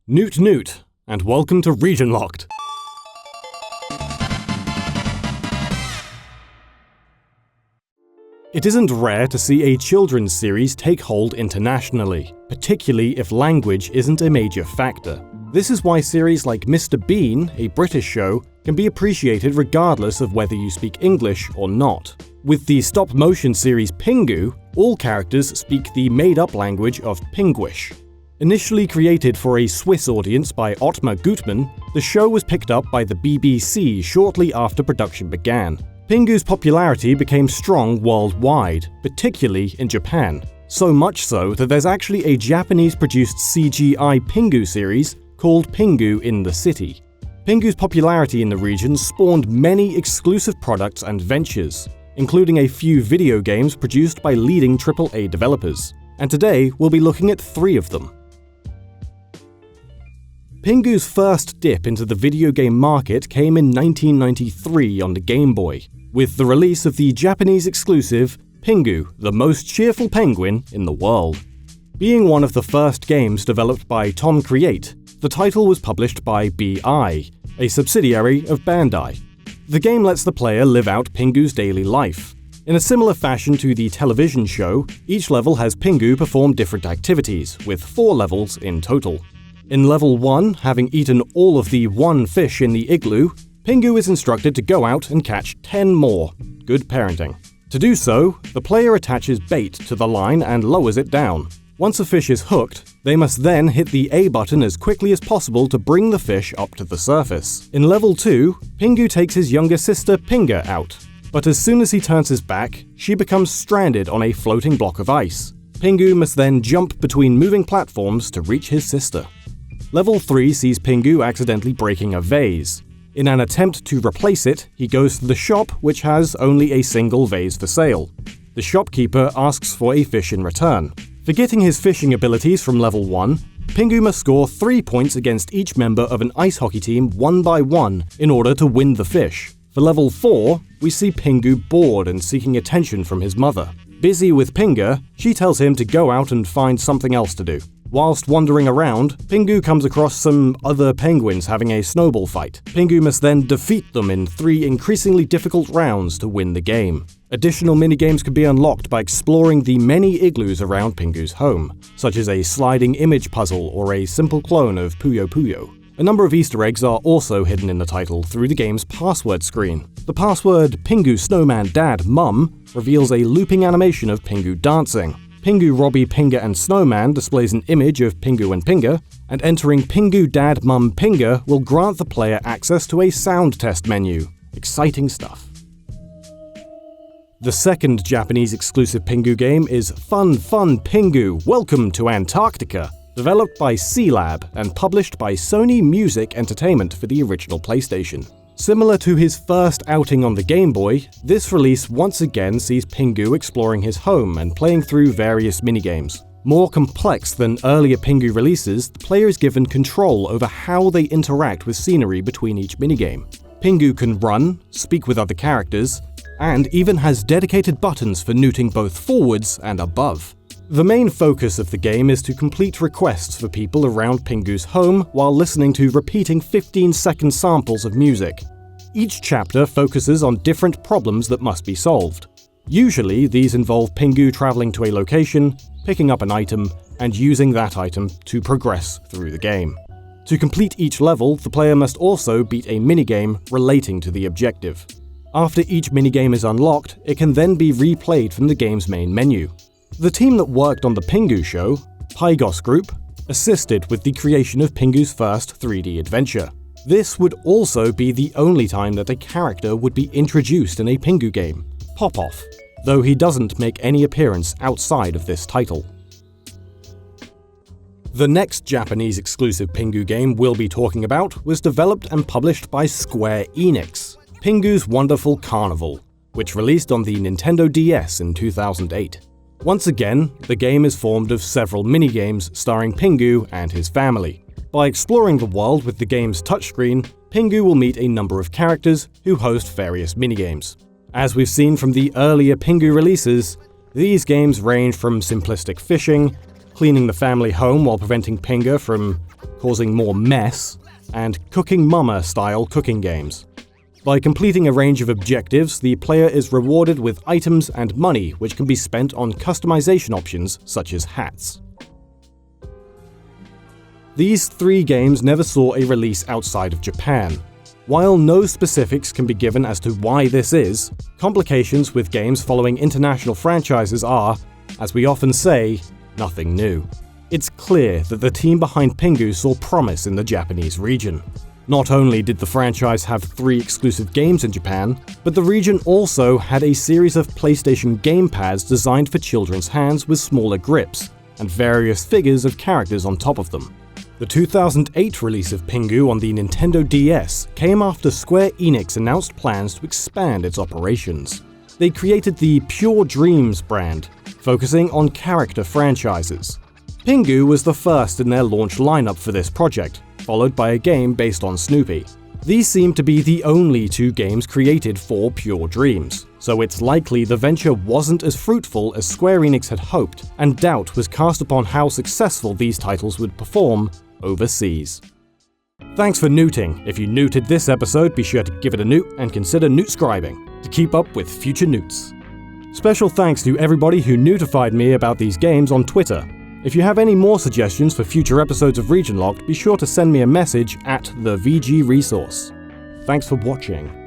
Newt Newt, and welcome to Region Locked. It isn't rare to see a children's series take hold internationally, particularly if language isn't a major factor. This is why series like Mr. Bean, a British show, can be appreciated regardless of whether you speak English or not. With the stop-motion series Pingu, all characters speak the made-up language of Pinguish. Initially created for a Swiss audience by Ottmar Gutmann, the show was picked up by the BBC shortly after production began. Pingu's popularity became strong worldwide, particularly in Japan. So much so that there's actually a Japanese-produced CGI Pingu series called Pingu in the City. Pingu's popularity in the region spawned many exclusive products and ventures, including a few video games produced by leading AAA developers. And today, we'll be looking at 3 of them. Pingu's first dip into the video game market came in 1993 on the Game Boy, with the release of the Japanese exclusive Pingu, the most cheerful penguin in the world. Being one of the first games developed by Tom Create, the title was published by BI, a subsidiary of Bandai. The game lets the player live out Pingu's daily life. In a similar fashion to the television show, each level has Pingu perform different activities, with 4 levels in total. In level 1, having eaten all of the 1 fish in the igloo, Pingu is instructed to go out and catch 10 more. Good parenting. To do so, the player attaches bait to the line and lowers it down. Once a fish is hooked, they must then hit the A button as quickly as possible to bring the fish up to the surface. In level 2, Pingu takes his younger sister Pinga out, but as soon as he turns his back, she becomes stranded on a floating block of ice. Pingu must then jump between moving platforms to reach his sister. Level 3 sees Pingu accidentally breaking a vase. In an attempt to replace it, he goes to the shop, which has only a single vase for sale. The shopkeeper asks for a fish in return. Forgetting his fishing abilities from level 1, Pingu must score 3 points against each member of an ice hockey team 1 by 1 in order to win the fish. For level 4, we see Pingu bored and seeking attention from his mother. Busy with Pinga, she tells him to go out and find something else to do. Whilst wandering around, Pingu comes across some other penguins having a snowball fight. Pingu must then defeat them in 3 increasingly difficult rounds to win the game. Additional minigames can be unlocked by exploring the many igloos around Pingu's home, such as a sliding image puzzle or a simple clone of Puyo Puyo. A number of Easter eggs are also hidden in the title through the game's password screen. The password Pingu Snowman Dad Mum reveals a looping animation of Pingu dancing. Pingu Robbie Pinga and Snowman displays an image of Pingu and Pinga, and entering Pingu Dad Mum Pinga will grant the player access to a sound test menu. Exciting stuff. The second Japanese exclusive Pingu game is Fun Fun Pingu Welcome to Antarctica, developed by C-Lab and published by Sony Music Entertainment for the original PlayStation. Similar to his first outing on the Game Boy, this release once again sees Pingu exploring his home and playing through various minigames. More complex than earlier Pingu releases, the player is given control over how they interact with scenery between each minigame. Pingu can run, speak with other characters, and even has dedicated buttons for newting both forwards and above. The main focus of the game is to complete requests for people around Pingu's home while listening to repeating 15-second samples of music. Each chapter focuses on different problems that must be solved. Usually, these involve Pingu traveling to a location, picking up an item, and using that item to progress through the game. To complete each level, the player must also beat a minigame relating to the objective. After each minigame is unlocked, it can then be replayed from the game's main menu. The team that worked on the Pingu show, Pingus Group, assisted with the creation of Pingu's first 3D adventure. This would also be the only time that a character would be introduced in a Pingu game, Pop-Off, though he doesn't make any appearance outside of this title. The next Japanese exclusive Pingu game we'll be talking about was developed and published by Square Enix, Pingu's Wonderful Carnival, which released on the Nintendo DS in 2008. Once again, the game is formed of several minigames starring Pingu and his family. By exploring the world with the game's touchscreen, Pingu will meet a number of characters who host various minigames. As we've seen from the earlier Pingu releases, these games range from simplistic fishing, cleaning the family home while preventing Pingu from causing more mess, and Cooking Mama-style cooking games. By completing a range of objectives, the player is rewarded with items and money which can be spent on customization options such as hats. These 3 games never saw a release outside of Japan. While no specifics can be given as to why this is, complications with games following international franchises are, as we often say, nothing new. It's clear that the team behind Pingu saw promise in the Japanese region. Not only did the franchise have 3 exclusive games in Japan, but the region also had a series of PlayStation gamepads designed for children's hands with smaller grips, and various figures of characters on top of them. The 2008 release of Pingu on the Nintendo DS came after Square Enix announced plans to expand its operations. They created the Pure Dreams brand, focusing on character franchises. Pingu was the first in their launch lineup for this project, followed by a game based on Snoopy. These seem to be the only 2 games created for Pure Dreams, so it's likely the venture wasn't as fruitful as Square Enix had hoped, and doubt was cast upon how successful these titles would perform overseas. Thanks for newting. If you newted this episode, be sure to give it a newt and consider newtscribing to keep up with future newts. Special thanks to everybody who notified me about these games on Twitter. If you have any more suggestions for future episodes of Region Locked, be sure to send me a message at the VG Resource. Thanks for watching.